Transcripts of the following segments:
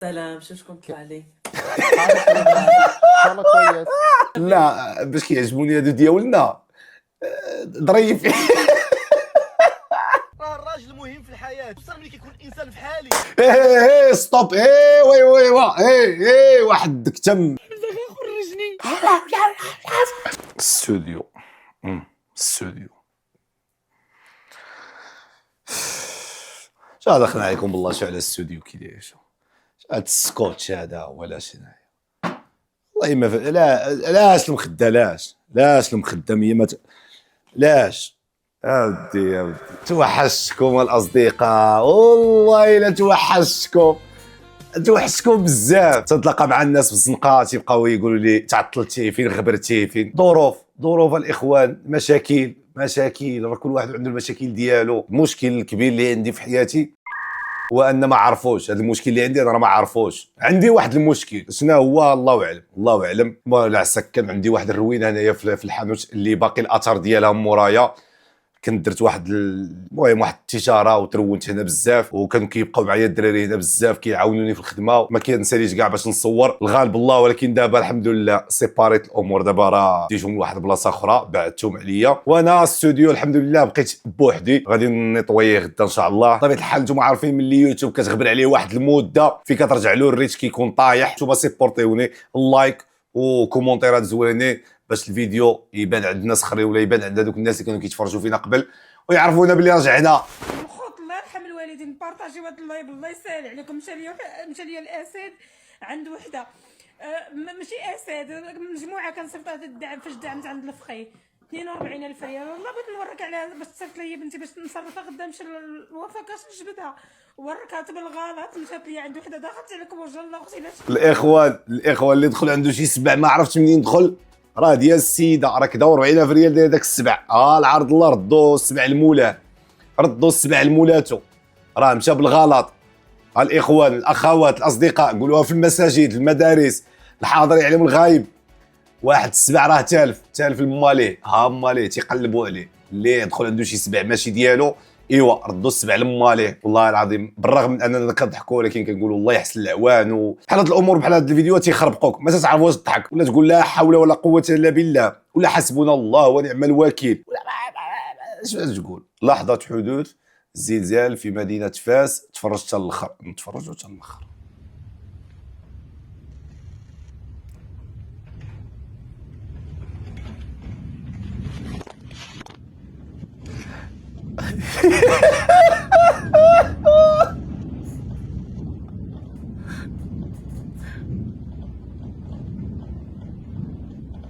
سلام، شكون طلع لي؟ والله كويس. لا باش كيعجبوني هادو ديالنا ظريف. راه الراجل مهم في الحياه، خصوصا ملي كيكون انسان بحالي. ايه ستوب، ايه وي ايه واحد كتم خرجني. استوديو. استوديو شا دخلنا عليكم بالله، شو على الاستوديو كي داير، شو هاد السكوتش هذا ولا شناهي. والله ما لا لاش المخده، لاش المخده لاش اودي يا ودي. توحشتكم الاصدقاء، والله الا توحشتكم بزاف. تنتلاقى مع الناس في الزنقه تيبقاو يقولوا لي تعطلتي فين، غبرتي فين. ظروف الاخوان، مشاكل راه كل واحد عنده المشاكل ديالو. المشكل الكبير اللي عندي في حياتي هو ان ما عرفوش هذا المشكل اللي عندي، انا ما عرفوش. عندي واحد المشكل، شنو هو؟ الله اعلم. لا سكن عندي واحد الروينه هنايا في الحانوت اللي باقي الاثر ديالها مورايا. كنت درت المهم واحد التجاره وترونت هنا بزاف، وكانوا كيبقاو معايا الدراري هنا بزاف كيعاونوني في الخدمه، ما كنساليش كاع باش نصور الغالب الله. ولكن دابا الحمد لله سيباريت الامور، دابا راه ديتهم لواحد البلاصه اخرى بعدتهم عليا، وانا استوديو الحمد لله بقيت بوحدي. غادي نطويه غدا ان شاء الله. بطبيعه الحال نتوما عارفين ملي يوتيوب كتغبر عليه واحد المده فين كترجع له الريتش كيكون طايح. نتوما سيبورتيوني اللايك وكومونتيرات زوينين باش الفيديو يبان عند الناس اخرين، ولا يبان عند هذوك الناس اللي كانوا كيتفرجوا فينا قبل ويعرفونا بلي رجعنا. الخوت الله يرحم الوالدين، بارطاجيو هذا اللايف الله يسهل عليكم. مشى ليا الاسد عند وحده، ماشي اسد، مجموعه كنصيفطها الدعم. فاش دعمت عند الفخي 42000 ريال. والله بغيت نوريك عليها باش تصيفط لي بنتي باش نصرفها غدا. نمشي للوفا كاش نجبدها، وركات بالغلط. مشات لي عند وحده دخلت عليك وجه الله اختي. الاخوان اللي دخل عنده شي سبع ما عرفتش منين دخل، راه ديال السيده، راك داور 40000 ريال ديال داك السبع. العرض الله ردوا السبع المولاه، ردوا السبع لمولاتو، راه مشى بالغلط. الاخوان الاخوات الاصدقاء قولوها في المساجد، في المدارس، الحاضر يعلم الغايب. واحد السبع راه تالف الماليه، ماليه تيقلبوا عليه. اللي يدخل عنده شي سبع ماشي ديالو، ايوا ردوا السبع لماليه. والله العظيم بالرغم من اننا كنضحكوا ولكن كنقولوا الله يحسن العوان. بحال هاد الامور بحال هاد الفيديوهات تيخربقوك، ما تعرف واش تضحك ولا تقول لا حول ولا قوه الا بالله ولا حسبنا الله ونعم الوكيل ولا اش تقول. لحظه حدوث زلزال في مدينه فاس، تفرجت حتى الاخر، نتفرجوا حتى الاخر.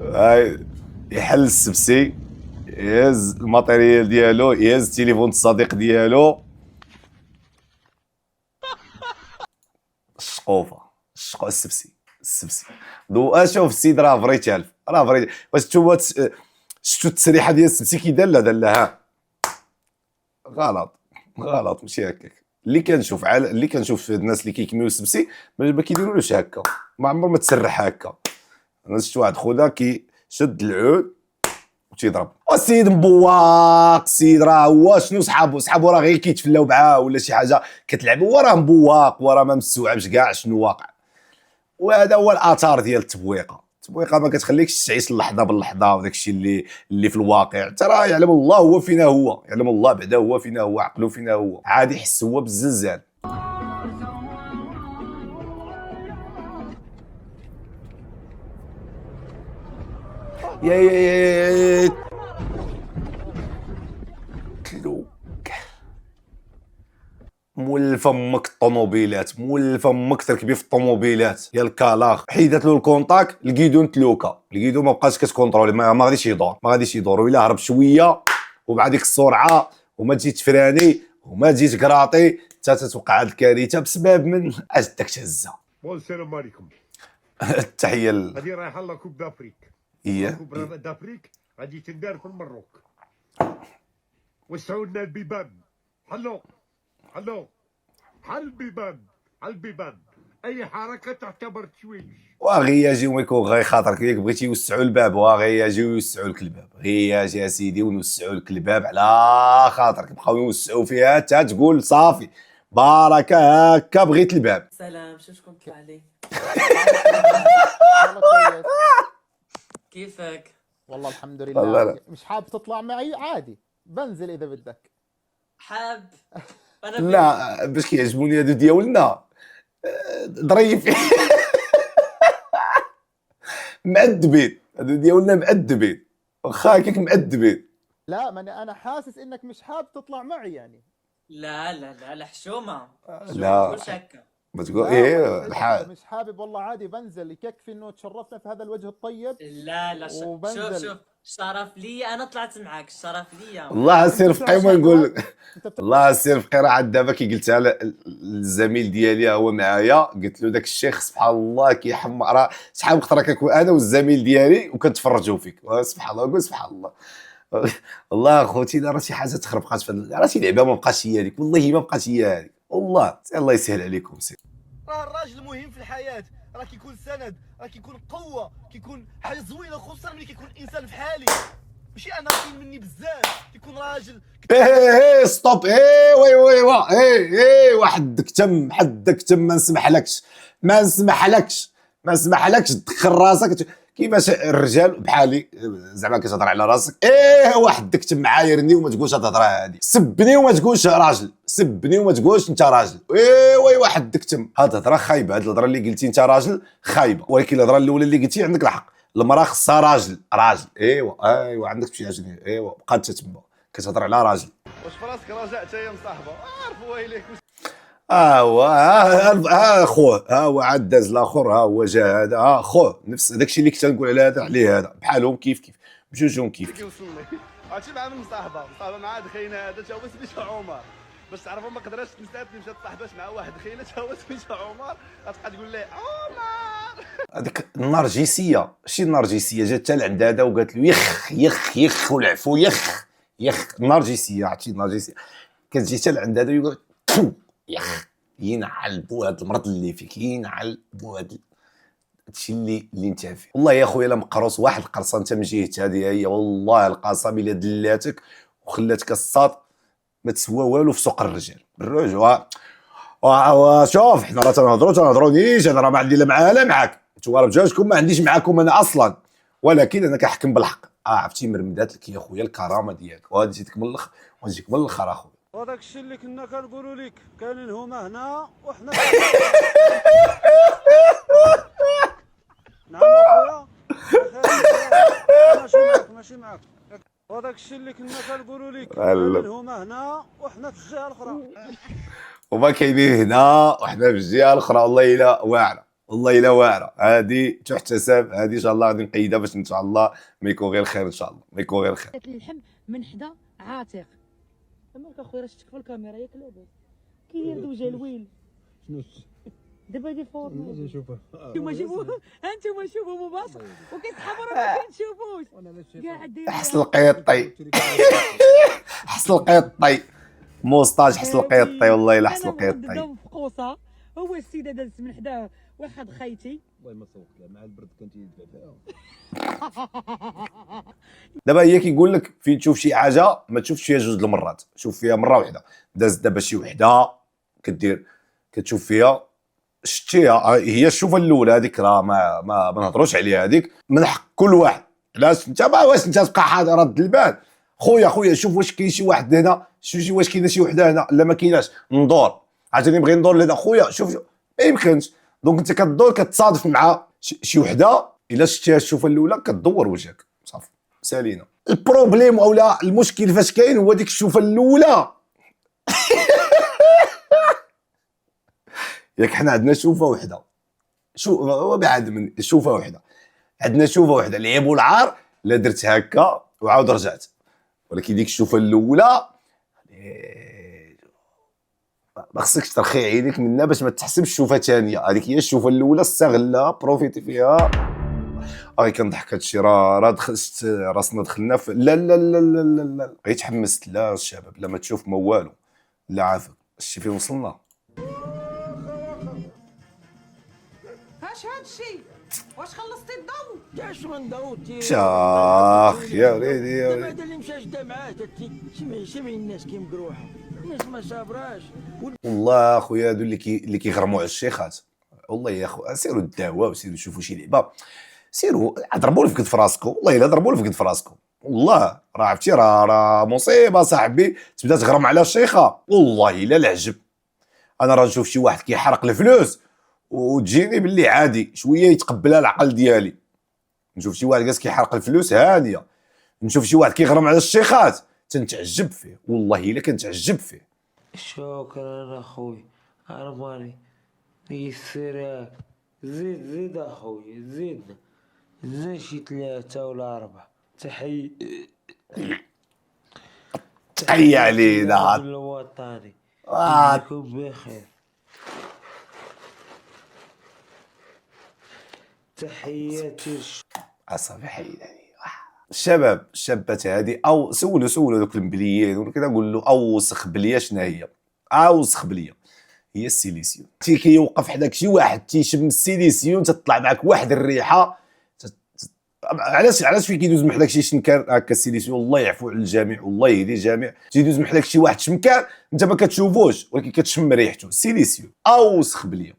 هاي يحل السبسي، يهز الماتيريال ديالو، يهز التليفون الصديق ديالو. السبسي دو شوف السيد راه فري تالف، راه فري. واش نتوما شفتوا التسريحه ديال السبسي كي دار؟ لا ها غلط ماشي هكاك. اللي كنشوف الناس اللي كيكميو السبسي ما كيديرولوش هكا، ما عمر ما تسرح هكا. انا شفت واحد خونا كيشد العود وتيضرب. السيد مبواق، السيد راه هو شنو صحابو راه غير كيتفلاو معاه ولا شي حاجه كتلعب، هو راه مبواق وراه ما مستوعبش كاع شنو واقع. وهذا هو الاثار ديال التبويقه ما كتخليكش تعيش اللحظه باللحظه، وداك الشيء اللي في الواقع. ترى يعلم الله هو فينا، هو يعلم الله بعدا هو فينا، هو عقله فينا، هو عادي يحس هو بالزلزال. يا تلوك مولفه امك الطوموبيلات، مولفه امك تركبي في الطوموبيلات يا الكالاخ. حيدت له الكونتاك، الكيدون تلوكا، الكيدون ما بقاش كتكونترولي، ما غاديش يدور، ولا هرب شويه ومع ديك السرعه وما تجي تفراني وما تجي تكراطي حتى تتوقع هاد الكارثه بسبب من داك تهزه. السلام عليكم. التحيه هذه رايحه لا كوب دافريك. كوب دافريك غادي تندار في المروك. وسعوا لنا البيبان. حلو حل البيبان. اي حركه تعتبر تشويش. واغي يجيو ما يكون غير خاطرك ياك بغيتي يوسعوا الباب، واغي يجيو يوسعوا لك الباب، غير يجي يا سيدي ونوسعوا لك الباب على خاطرك. بقاو يوسعوا فيها حتى تقول صافي بركه هكا بغيت الباب. سلام، شكون طلع لي؟ والله كويس. كيفك؟ والله الحمد والله لله. لا. مش حابب تطلع معي؟ عادي بنزل اذا بدك. حاب انا لا باش كيعجبوني هادو ديالنا ظريفين مأدبين، هادو ديالنا مأدبين، واخا هكاك مأدبين. لا ماني انا حاسس انك مش حابب تطلع معي يعني. لا لا لا لا حشومه. لا. تقولش هكا. ما تقول لا، ايه والله إذا الحال. مش حابب والله عادي بنزل، يكفي انه تشرفنا في هذا الوجه الطيب. لا لا شوف وبنزل. شوف شرف لي انا طلعت معاك، الشرف لي. والله سير فقي وما نقول لك. انت والله سير فقي راه عاد دابا كي قلتها للزميل ديالي هو معايا، قلت له داك الشيخ سبحان الله كيحمق، راه شحال وقت راه كنكون انا والزميل ديالي وكنتفرجوا فيك، سبحان الله قول سبحان الله. والله اخوتي راه شي حاجه تخربقات في راه شي لعبه ما بقاش هي هذيك، والله ما بقاش هي هذيك، والله الله يسهل عليكم سير. راه الراجل مهم في الحياه، راه كيكون سند، راه كيكون قوه، كيكون حاجه زوينه، خصوصا ملي كيكون انسان بحالي. ماشي انا كاين مني بزاف كيكون راجل. ايه ستوب، ايه وي ايه وحدك تم، حدك تم، ما نسمحلكش ما نسمحلكش ما نسمحلكش تدخل راسك كيفاش الرجال بحالي زعما كتهضر على راسك. ايه وحدك تم، عايرني وما تقولش هاد الهضره هادي، سبني وما تقولش راجل، سبني وما تقولش انت راجل. ايه وي وحدك تم، هاد الهضره خايبه، هاد الهضره اللي قلتي انت راجل خايبه، ولكن الهضره الاولى اللي قلتي عندك الحق، المراه خصها راجل ايوا عندك شي حاجه، ايوا بقى انت تما كتهضر على راجل. واش فراسك راجع حتى هي مصاحبه؟ عارف ويليك. هو خوه، ها هو عاد داز الاخر، ها هو جا هذا، ها خوه نفس داكشي اللي كنت نقول على هذا عليه، هذا بحالهم كيف بجوجهم كيف. كيوصل لي عرفتي مع من مصاحبه مع خينا هذا تا هو سميتو عمر، باش تعرفوا ما قدرش تنساتني مشات صاحبات مع واحد خينا تا هو سميتو عمر، غتبقى تقول ليه عمر. هذيك النرجسيه، شي النرجسيه جات حتى لعند هذا وقالت له يخ والعفو يخ النرجسيه، عرفتي النرجسيه كتجي حتى لعند هذا ويقول يخ ينعل بو هاد المرض اللي فيك، ينعل بو هاد هادشي اللي انت فيه. والله يا خويا لا مقروص واحد القرصه انت من جهه هذه هي، والله القسم الا دلاتك وخلاتك الصاد ما تسوى والو في سوق الرجال. شوف حنا راه تنهضروا نيش، انا راه ما عندي لا معاها لا معاك، نتوما راه بجوجكم ما عنديش معاكم انا اصلا، ولكن انا كنحكم بالحق. عرفتي مرمدات لك يا خويا الكرامه ديالك، وغادي جيتك من الاخر ونجيك من الاخر اخويا. وهذاك الشيء اللي كنا كنقولوا لك كاينين هما هنا وحنا نعم اخويا ماشي معاك وهذاك الشيء اللي كنا كنقولوا لك كاينين هما هنا وحنا في الجهه الاخرى، وما كاينين هنا وحنا في الجهه الاخرى. والله الا واعره، والله الا واعره، هذه تحتسب، هذه ان شاء الله غادي نقيدها باش ان شاء الله ما يكون غير خير، ان شاء الله ما يكون غير خير. اللحم من حدا عاتق. مالك اخويا راه شفتك في الكاميرا ياك لاباس كيدير دوجه الويل. شنو دابا دي فوق نشوفها نتوما شوفوا انتوما شوفوا مباشر وكيسحبوا راه ما كنشوفوش كاع حسن القيطي حسن القيطي موسطاج حسن القيطي، والله الا حسن القيطي. في قوصه هو السيده دازت من حدا واحد خيتي، والله ما سوقت له مع البرد كنت يدفع فيها. دابا هي كيقول لك فين تشوف شي حاجه ما تشوفش فيها جوج المرات، شوف فيها مره واحده. دازت دابا شي وحده كدير كتشوف فيها شتيها، هي الشوفه الاولى هذيك راه ما نهضروش عليها، هذيك من حق كل واحد. علاش انت واش انت تبقى حاضر رد البال؟ خويا شوف واش كاين شي واحد هنا، شوف واش كاينه شي وحده هنا، لا ما كايناش ندور، عاوتاني نبغي ندور لهنا. خويا شوف ما يمكنش، دونك انت كدور كتصادف مع شي وحده، الا شتيها الشوفه الاولى كدور وجهك صافي سالينا. البروبليم اولا المشكل فاش كاين هو ديك الشوفه الاولى. ياك حنا عندنا شوفه وحده، هو بعد من شوفه وحده، عندنا شوفه وحده العيب والعار، لا درت هكا وعاود رجعت. ولكن ديك الشوفه الاولى ما خصكش ترخي عينيك منها باش ما تحسبش شوفه ثانيه. هذيك هي الشوفه الاولى، استغلها بروفيتي فيها. كنضحك هادشي راه دخلت راسنا دخلنا في لا بقيت حمست. لا الشباب لا ما تشوف ما والو، لا عافاك شتي فين وصلنا. اش هادشي؟ واش خلصتي الضو؟ كاش من داوتي شاخ يا وليدي يا وليدي. هذا اللي مشى جدا معاه شي الناس كي مقروحه ما صابراش. والله اخويا هادو اللي كيغرموا على الشيخات، والله يا اخو سيروا الدعوه وسيروا شوفوا شي لعبه، سيروا ضربوا لي في قد في راسكم، والله الا ضربوا لي في قد في راسكم، والله راه عرفتي راه مصيبه صاحبي تبدا تغرم على الشيخه، والله الا العجب. انا راه نشوف شي واحد كيحرق الفلوس وتجيني باللي عادي شويه يتقبلها العقل ديالي، نشوف شي واحد جالس كيحرق الفلوس هانيه، نشوف شي واحد كيغرم على الشيخات تنتعجب فيه، والله الا كنتعجب فيه. شكرا اخوي ارماني يسيرك. زيد اخوي زيد شي 3 ولا 4. تحية علينا الوطني آه. يكون بخير. تحياتي اصافي حيداني الشباب الشابات هادي، او سولوا دوك المبليين ولا كذا، نقول له اوسخ بليه شنو هي، اوسخ بليه هي السيليسيون. كيوقف حداك شي واحد تيشم السيليسيون تطلع معك واحد الريحه علاش فين كيدوز من حداك شي شنكان هكا السيليسيون، الله يعفو على الجميع والله يهدي الجميع، تيدوز من حداك شي واحد شمكان انت ما كتشوفوش ولكن كتشم ريحته، السيليسيون اوسخ بليه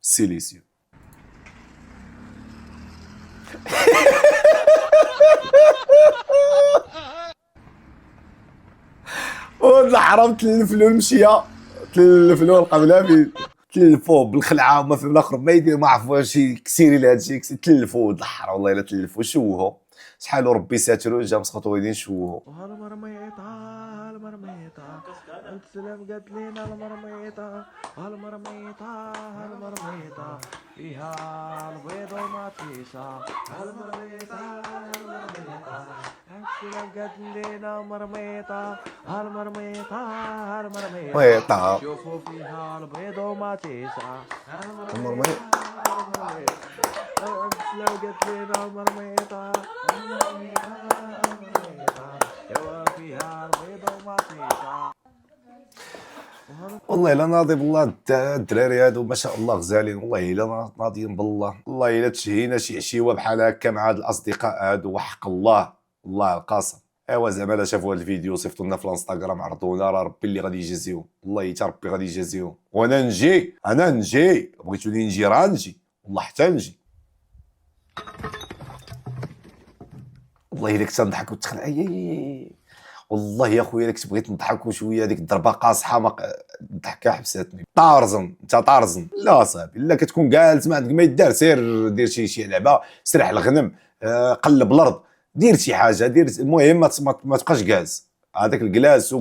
السيليسيون. والله حرام تلفلو المشيه، تلفلو القبله تلفوه بالخلعه وما فهم الاخر ما يدير ما عرفوا شي كسيري لهذا الشيء تلفوه الحر، والله الا تلفوه شوهو شحال وربي ساترو جا مسخطو ويدين شوهو. المرميطة انت سلام قالت لينا المرميطة فيها البيض ومطيشة المرميطة انت سلام قالت لينا مرميطة ويطا شوفوا فيها البيض ومطيشة المرميطة انت سلام قالت لينا مرميطة فيها البيض ومطيشة. والله الا ناضي بالله الدراري هادو ما شاء الله غزالين، والله الا ناضيين بالله، والله الا تشهينا شي عشيوه بحال هكا مع هاد الاصدقاء هادو وحق الله القاسم. ايوا زعما لا شافوا هاد الفيديو صيفطوا لنا في الانستغرام عرضونا، راه ربي اللي غادي يجازيهم، والله حتى ربي غادي يجازيهم، وانا نجي بغيتوني نجي راه نجي، والله حتى نجي، والله الا كنت نضحك وتخلع والله يا خويا كنت بغيت نضحك شويه، ديك الضربه قاصحه ما الضحكه حبساتني. طارزن انت طارزن لا صاحبي، لا كتكون جالس ما عندك ما يدار، سير دير شي لعبه، سرح الغنم، قلب الارض، دير شي حاجه، دير المهم ما تبقاش جالس هذاك الجلاس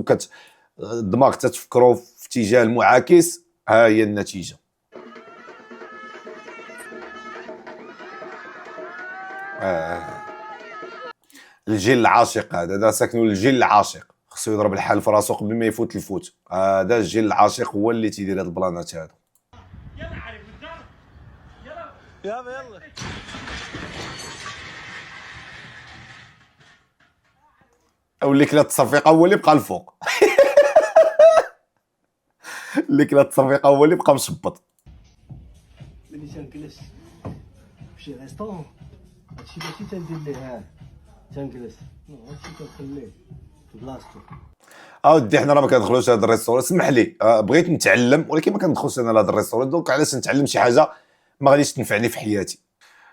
الدماغ تتفكروا في اتجاه المعاكس، ها هي النتيجه. الجيل العاشق هذا ساكنوا الجيل العاشق، خصو يضرب الحال في راسو قبل ما يفوت الفوت، هذا الجيل العاشق هو اللي تيدير هاد البلانات هادو. يلا او اللي كلا التصفيقه هو اللي بقى الفوق. اللي كلا التصفيقه هو اللي بقى مشبط. ملي تنجلس فشي ريستورون هادشي ماشي تندير ليه تنجلس، هادشي تنخليه في بلاصتو. اودي حنا راه ما كندخلوش هذا الريستورون، اسمح لي بغيت نتعلم ولكن ما كندخلش انا لهذا الريستورون، دونك علاش نتعلم شي حاجه ما غاديش تنفعني في حياتي.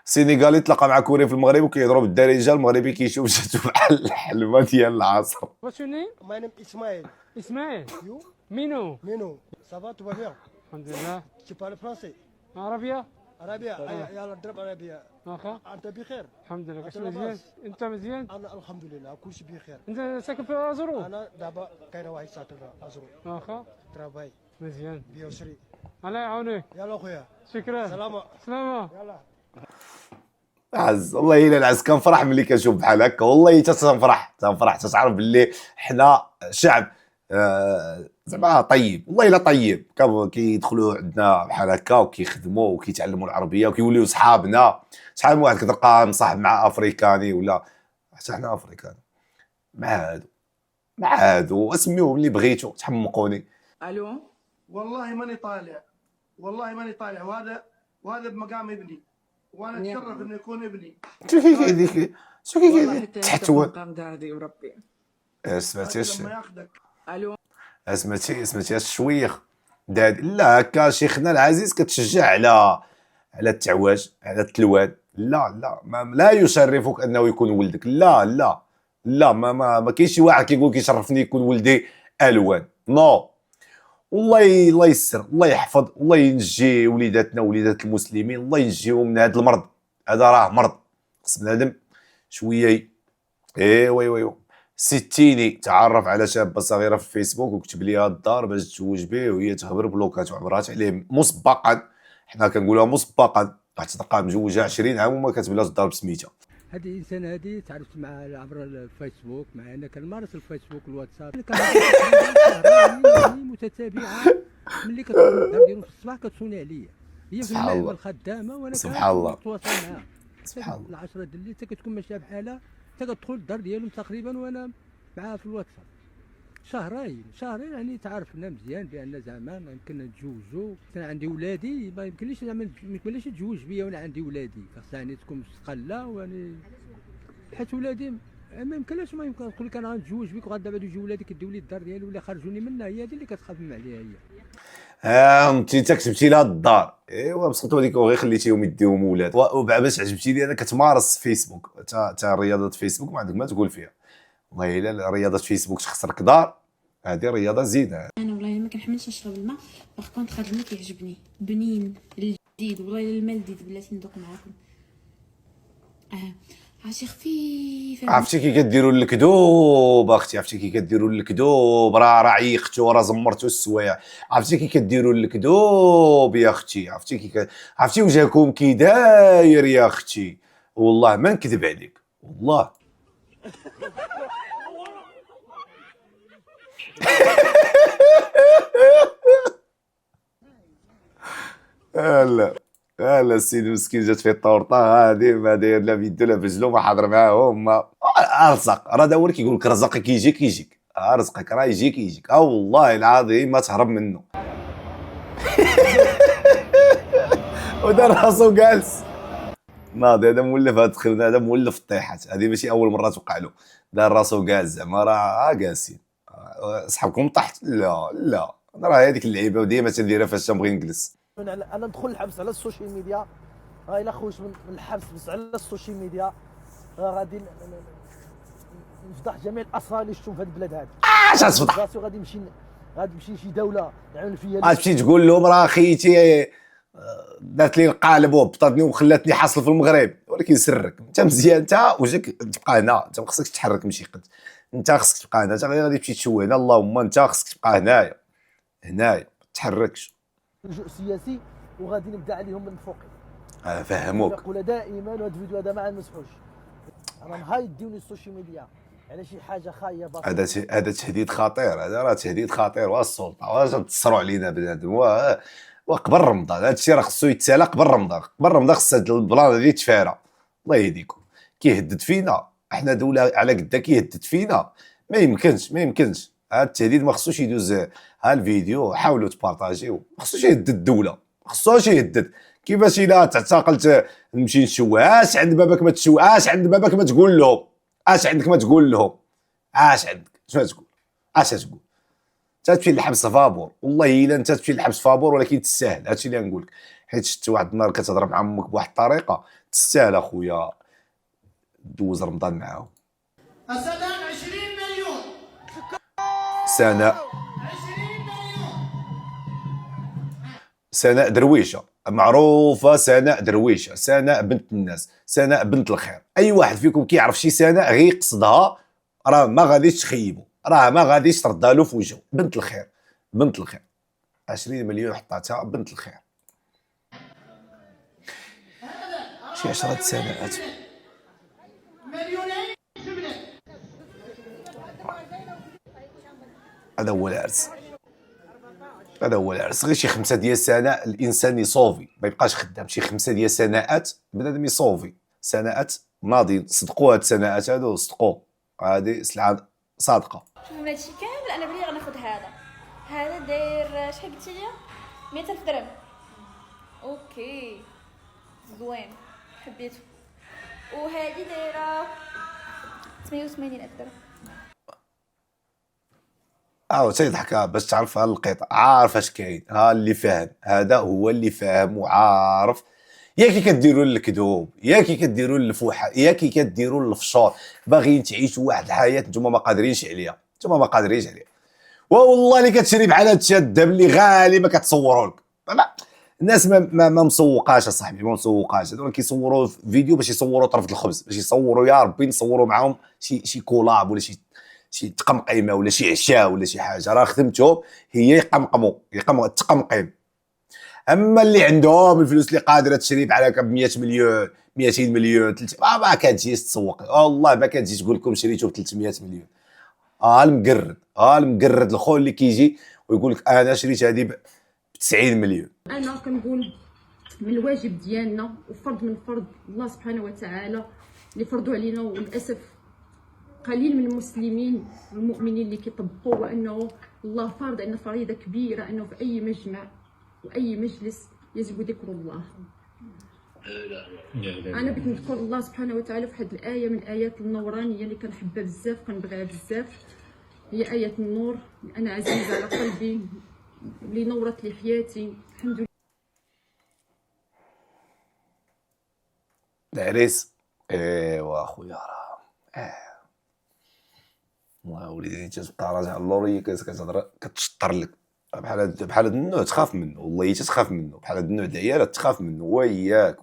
سينيغالي تلاقى مع كوري في المغرب وكيهضروا بالدارجه، المغربي كيشوف جاتو بحال الحلمه ديال العصر. What's your name? My name is Ismaël. Ismaël. You? Mino. Mino. Ça va, tout va bien? Alhamdulillah. Tu parles français? عربية. عربية. يلا نضرب عربية. واخا. أنت بخير؟ الحمد لله. كاش أنت مزيان؟ لاباس؟ أنت مزيان؟ أنا الحمد لله كلشي بخير. أنت ساكن في أزرو؟ أنا دابا كاينة واحد ساعة أزرو. واخا. ترافاي. مزيان. بيوشري. الله يعاونك. يلا خويا. شكرا. سلامة. سلامة. يلا. عز والله الا العز كنفرح ملي كنشوف بحال هكا، والله حتى تنفرح تتعرف باللي حنا شعب زعما طيب، والله الا طيب، كيدخلوا عندنا بحال هكا وكيخدموا وكيتعلموا العربيه وكيوليو صحابنا. شحال من واحد كتلقاه مصاحب مع افريكاني ولا حتى حنا افريكان مع هادو اسميوهم اللي بغيتو تحمقوني. الو والله ماني طالع، والله ماني طالع، وهذا بمقام ابني، وانا اتشرف انه يكون ابني. شو كي تحتوى مقام داردي وربي. سمعتيش لما ياخذك. الو سمعتي الشويخ داد. لا هكا شيخنا العزيز كتشجع على التعواج، على التلوان. لا لا يشرفك انه يكون ولدك. لا ما كاينش شي واحد كيقول كيشرفني يكون ولدي الوان. نو. والله الله يسر، الله يحفظ، الله ينجي وليداتنا ووليدات المسلمين، الله ينجيهم من هذا المرض. هذا راه مرض، خص بنادم شويه. وي ستيني تعرف على شابه صغيره في الفيسبوك وكتب ليها الدار باش تزوج به، وهي تخبر بلوكات وعمرات عليه مسبقا. حنا كنقولها مسبقا، واحد تلقى مجوجه 20 عام وما كتبلاش الدار بسميتها. هذه الانسان هذه تعرفت معها عبر الفيسبوك، مع انا كنمارس الفيسبوك والواتساب متتابعه. ملي كتدخل الدار ديالو في الصباح كتصوني عليا، هي في المعمل خدامه وانا سبحان الله كنتواصل معها. سبحان الله. 10 د الليل حتى كتكون ماشيه بحالها، حتى كتدخل الدار ديالهم تقريبا وانا معها في الواتساب. شهرين يعني تعرفنا مزيان بان زعما ما يمكن نتزوجوا. انا عندي ولادي ما يمكنليش زعما ما يمكنليش تزوج بيا وانا عندي ولادي، خاصها يعني تكون مستقله. واني حيت ولادي ما يمكنلاش، ما يمكن نقول لك انا غنتزوج بك وغادا بعد يجي ولادي كديو لي الدار ديالي ولا خرجوني منها. هي هذه اللي كتخاف من عليها هي. انت كتبتي لها الدار، ايوا بسطوا هذيك غير خليتيهم يديهم ولاد. وباش عجبتي لي انا كتمارس فيسبوك، تا رياضه فيسبوك ما عندك ما تقول فيها. والله الا رياضه فيسبوك تخسرك دار، هذه رياضه زينه. انا والله ما كنحملش نشرب الماء، باغ كونطخ هذا الماء كيعجبني بنين لذيذ. والله الا الماء لذيذ بلاتي ندوق معاكم. عرفتي خفيف. عرفتي كي كديروا الكذوب اختي، عرفتي كي كديروا الكذوب، راه عيقتو، راه زمرتو السوايع. عرفتي كي كديروا الكذوب يا اختي، عرفتي وجهكم كي داير يا اختي. والله ما نكذب عليك والله. لا السيد مسكين جات فيه الطورطه هادي، ما داير لا بيدو لا برجلو، ما حاضر معاهم. رزق راه دا هو اللي كيقول لك رزقك كيجيك. رزقك راه يجيك. والله العظيم ما تهرب منه. ودار راسو جالس ناضي. هذا مولف، هذا مولف الطيحات. هذه ماشي اول مره توقع له. دار راسو جالس زعما راه جالسين. صحابكم طحت؟ لا انا راه هذيك اللعيبه ديما تنديرها فاش تنبغي نجلس. انا ندخل الحبس على السوشيال ميديا، الا خرجت من الحبس بس على السوشيال ميديا غادي نفضح جميع الاسرار اللي شفتهم في هذه البلاد هذه. اش غتفضح؟ غادي نمشي لشي دوله يعاونوا فيا. غتمشي تقول لهم راه خيتي دارت لي القالب وهبطتني وخلاتني حاصل في المغرب، ولكن سرك انت مزيان. انت وجهك تبقى هنا، انت ما خصكش تحرك ماشي قد. انت خصك تبقى هنا، انت غادي تمشي تشوه هنا. اللهم انت خصك تبقى هنايا ما تحركش. لجوء سياسي وغادي نبدا عليهم من فوق. فهموك. نقول دائما وهذا الفيديو هذا ما نمسحوش، راه مهايديوني السوشيال ميديا على شي حاجه خايبه. هذا تهديد خطير، هذا راه تهديد خطير. والسلطه واش تصروا علينا بنادم. وقبل رمضان هذا الشيء راه خصو يتسالى. قبل رمضان خص هاد البلان هادي تفارى. الله يهديكم. كيهدد فينا احنا دوله على قدا، كيهدد فينا. ما يمكنش هذا التهديد ما خصوش يدوز. ها الفيديو حاولوا تبارطاجيو. ما خصوش يهدد الدوله، ما خصوش يهدد. كيفاش الا تعتقلت نمشي نشوه؟ اش عند بابك ما تشوه؟ اش عند بابك ما تقول لهم؟ اش عندك ما تقول لهم؟ اش عندك شنو تقول؟ اش تقول؟ تمشي للحبس فابور. والله الا انت تمشي للحبس فابور، ولكن تستاهل. هادشي اللي نقول لك، حيت شفت واحد النهار كتهضر مع امك بواحد الطريقه تستاهل اخويا دوز رمضان معاهم. السنة 20 مليون سناء درويشه معروفه. سناء درويشه، سناء بنت الناس، سناء بنت الخير. اي واحد فيكم كيعرف شي سناء غير يقصدها راه ما غاديش تخيبو، راه ما غاديش تردها له في وجهه. بنت الخير 20 مليون حطاتها. بنت الخير شي 10 سنوات. هذا هو العرس. غير شي 5 ديال السناء الانسان يصوفي، ما يبقاش خدام. شي 5 ديال السناءات بنادم يصوفي. سناءات ناضي. صدقوا هاد السناءات هادو، صدقوا هذه سلعه صادقه. شوف من هادشي كامل انا بلي غناخذ هذا داير شحال قلتي لي 100,000 درهم. اوكي زوين حبيته. وهذه دايره 88,000 درهم. تيضحك باش تعرف هاد القطع عارف اش كاين. ها اللي فاهم، هذا هو اللي فاهم وعارف. يا كي كديروا الكذوب، يا كي كديروا الفوحه، يا كي كديروا الفشور، باغيين تعيشوا واحد الحياه نتوما ما قادرينش عليها، نتوما ما قادرينش عليها. والله اللي كتشري بحال هادشي الذهب اللي غالي ما كتصوروا لك. الناس ما مسوقاش اصاحبي، ما مسوقاش. هذوما كيصوروا فيديو باش يصوروا طرف الخبز، باش يصوروا يا ربي نصوروا معاهم شي كولاب ولا شي تقمقيمه ولا شي عشاء ولا شي حاجه. راه خدمتهم هي يقمقموا التقمقيم. اما اللي عندهم الفلوس اللي قادره تشري بحال هكا ب 100 مليون 200 مليون 300 ما كتجيش تسوق. والله ما كتجي تقول لكم شريتو ب 300 مليون. المقرد الخول اللي كيجي ويقول لك انا شريت هذه ب 90 مليون. انا كنقول من الواجب ديالنا وفرض من فرض الله سبحانه وتعالى اللي فرضوا علينا، وللاسف قليل من المسلمين والمؤمنين اللي كيطبقوا، وانه الله فرض عندنا فريضه كبيره انه في اي مجمع واي مجلس يجب ذكر الله. انا بغيت نذكر الله سبحانه وتعالى في واحد الايه من الايات النورانيه اللي كنحبها بزاف كنبغيها بزاف، هي ايه النور. انا عزيزه على قلبي اللي نورت لي حياتي الحمد لله. العريس ايوا اخويا راه والله وليدي تبقى راجع اللوري كتهضر كتشطر لك بحال هاد النوع تخاف منه، والله تخاف منه. بحال هاد النوع ديالها تخاف منه. وياك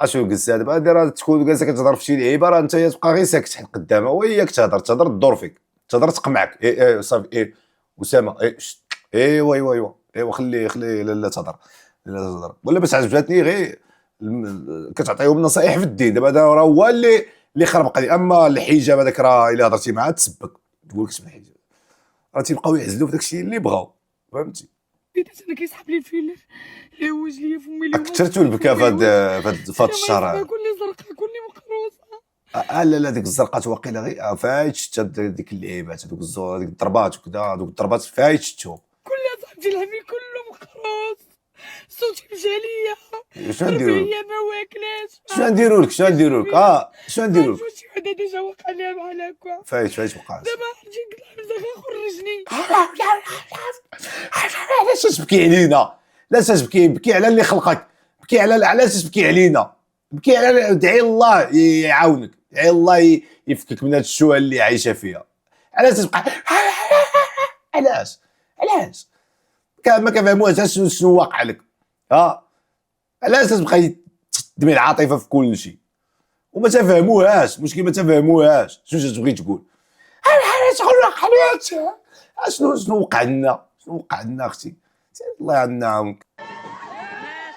اشنو جلسه دابا هادي راه تكون جالسه كتهضر في شي لعيبه، راه انت تبقى غير ساكت حيت قدامها، وياك تهضر تدور فيك، تهضر تقمعك. صافي اسامه ايوا خلي لا تهضر ولا باش عجبتني غير كتعطيهم نصائح في الدين. دابا هذا راه هو اللي خربق لي. اما الحجاب هذاك راه الا هضرتي معاه تسبك، تقول لك شنو الحجاب، راه تيبقاو يعزلوا في داكشي اللي بغاو، فهمتي. انا كيسحب لي الفيل يهوج لي فمي اللي كثرتو البكا في هاد الشهر. كلني زرقاء كلني مقروصه. لا ديك الزرقات واقيلا غير فايت شتا ديك اللعيبات هذوك الزور هذيك الضربات وكذا، هذوك الضربات فايت شتهم كلها صاحبتي الهبي كله مقروص، صوتي مشى ليا. شنو نديرو لك؟ ما واكلاش. شنو نديرو لك؟ شنو نديرو شي وحده ديجا وقع ليها بحال هكا. فايت وقعت. دابا نجي نطلع خرجني. علاش تبكي علينا؟ لا بكي على اللي خلقك، بكي على علاش تبكي علينا، بكي على دعي الله يعاونك، دعي الله يفكك من هاد الشوهه اللي عايشه فيها. علاش تبقى علاش ما كنفهموهاش شنو واقع لك. علاش تبقى تدمي العاطفه في كل شيء وما تفهموهاش؟ مشكل ما تفهموهاش. شنو تبغي تقول؟ شنو وقع لنا؟ اختي الله يعاونك. ما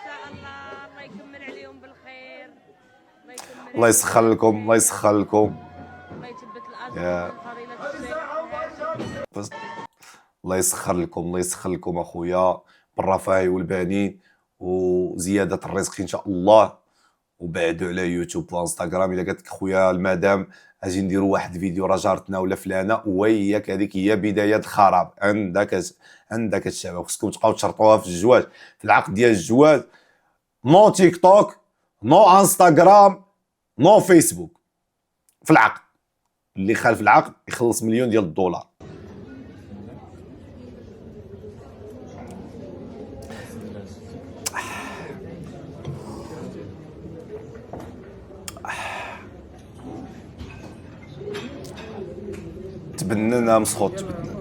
شاء الله الله يكمل عليهم بالخير، الله يسخر لكم الله يثبت الاجر بس الله يسخر لكم اخويا بالرفاه والبنين وزياده الرزق ان شاء الله. وبعدوا على يوتيوب وانستغرام. الا قالت لك خويا المدام اجي نديروا واحد الفيديو راه جارتنا ولا فلانه، وياك هذيك هي بدايه الخراب. عندك الشباب خصكم تبقاو تشرطوها في الجواز، في العقد ديال الجواز. نو تيك توك، نو انستغرام، نو فيسبوك. في العقد اللي خالف العقد يخلص مليون ديال الدولار. تبننا مسخوط تبننا.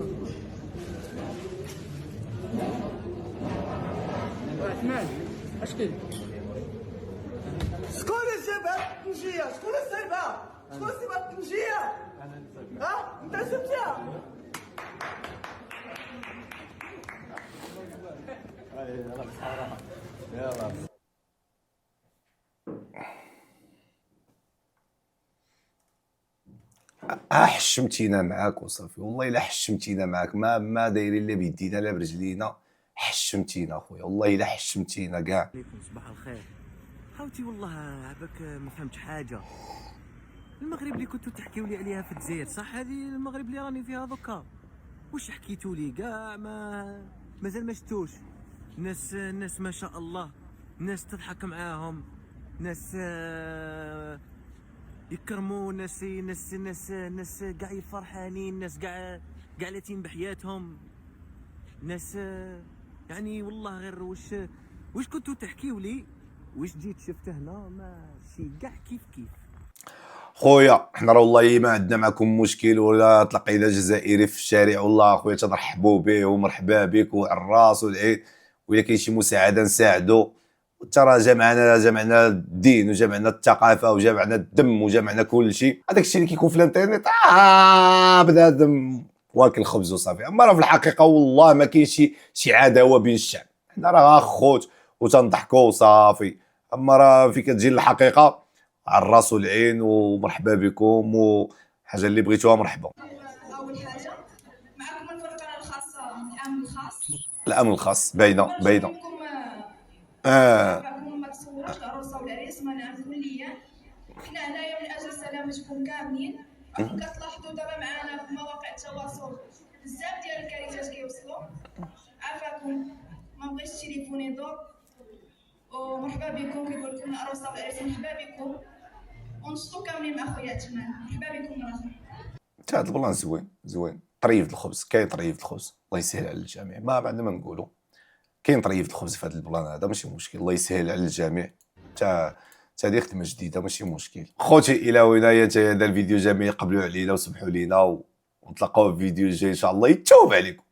شكون اللي جاب هاد الطنجيه؟ شكون اللي سايبها؟ شكون اللي سايب هاد الطنجيه؟ انت جبتها؟ حشمتينا معاك وصافي. والله الا حشمتينا معاك ما دايرين لا بيدينا لا برجلينا. حشمتينا اخويا، والله الا حشمتينا كاع. صباح الخير. خاوتي والله عباك ما فهمتش حاجه. المغرب اللي كنتو تحكيو لي عليها في الجزائر صح؟ هذه المغرب اللي راني فيها دوكا واش حكيتوا لي كاع؟ مازال ما شفتوش. ناس ما شاء الله، ناس تضحك معاهم، ناس يكرموا، ناس كاع فرحانين، ناس كاع قاعدين بحياتهم ناس يعني والله غير واش كنتوا تحكيوا لي واش جيت شفت هنا ماشي كاع كيف خويا حنا راه والله ما عندنا معكم مشكل، ولا تلقينا جزائري في الشارع والله خويا تنرحبوا به ومرحبا بك وعراس والعيد، وإلا كاين شي مساعده نساعدو. حتى راه جمعنا الدين وجمعنا الثقافه وجمعنا الدم وجمعنا كل شيء. هذاك الشيء اللي كيكون في الانترنت بنادم واكل خبز وصافي. اما راه في الحقيقه والله ما كاين شي عداوه بين الشعب، حنا راه خوت وتنضحكوا وصافي. اما راه فين كتجي الحقيقه على الراس والعين ومرحبا بكم، وحاجه اللي بغيتوها مرحبا. اول حاجه معكم الفقره الخاصه بالامن الخاص. الامن الخاص باينه. معكم ما تصوروش العروسه والعريس ما نعرف كليا. حنا هنايا من اجل سلامتكم كاملين. كتلاحظوا دابا معنا في مواقع التواصل بزاف ديال الكارثات كيوصلوا. عافاكم ما بغيتش التليفون يدور. ومرحبا بكم كيقول لكم العروسه والعريس مرحبا بكم، ونشطوا كاملين مع خوياتنا. مرحبا بكم مره اخرى. حتى هذا البلان زوين. طريف الخبز، كاين طريف الخبز، الله يسهل على الجميع. ما عندنا ما نقولوا، كاين طريف الخبز في هذا البلان هذا، ماشي مشكل. الله يسهل على الجميع. حتى هذه خدمه جديده ماشي مشكل. خوتي الى هنايا هذا الفيديو جميل، قبلوا علينا وسمحوا لينا، ونتلاقاو في الفيديو الجاي ان شاء الله يتوب عليكم.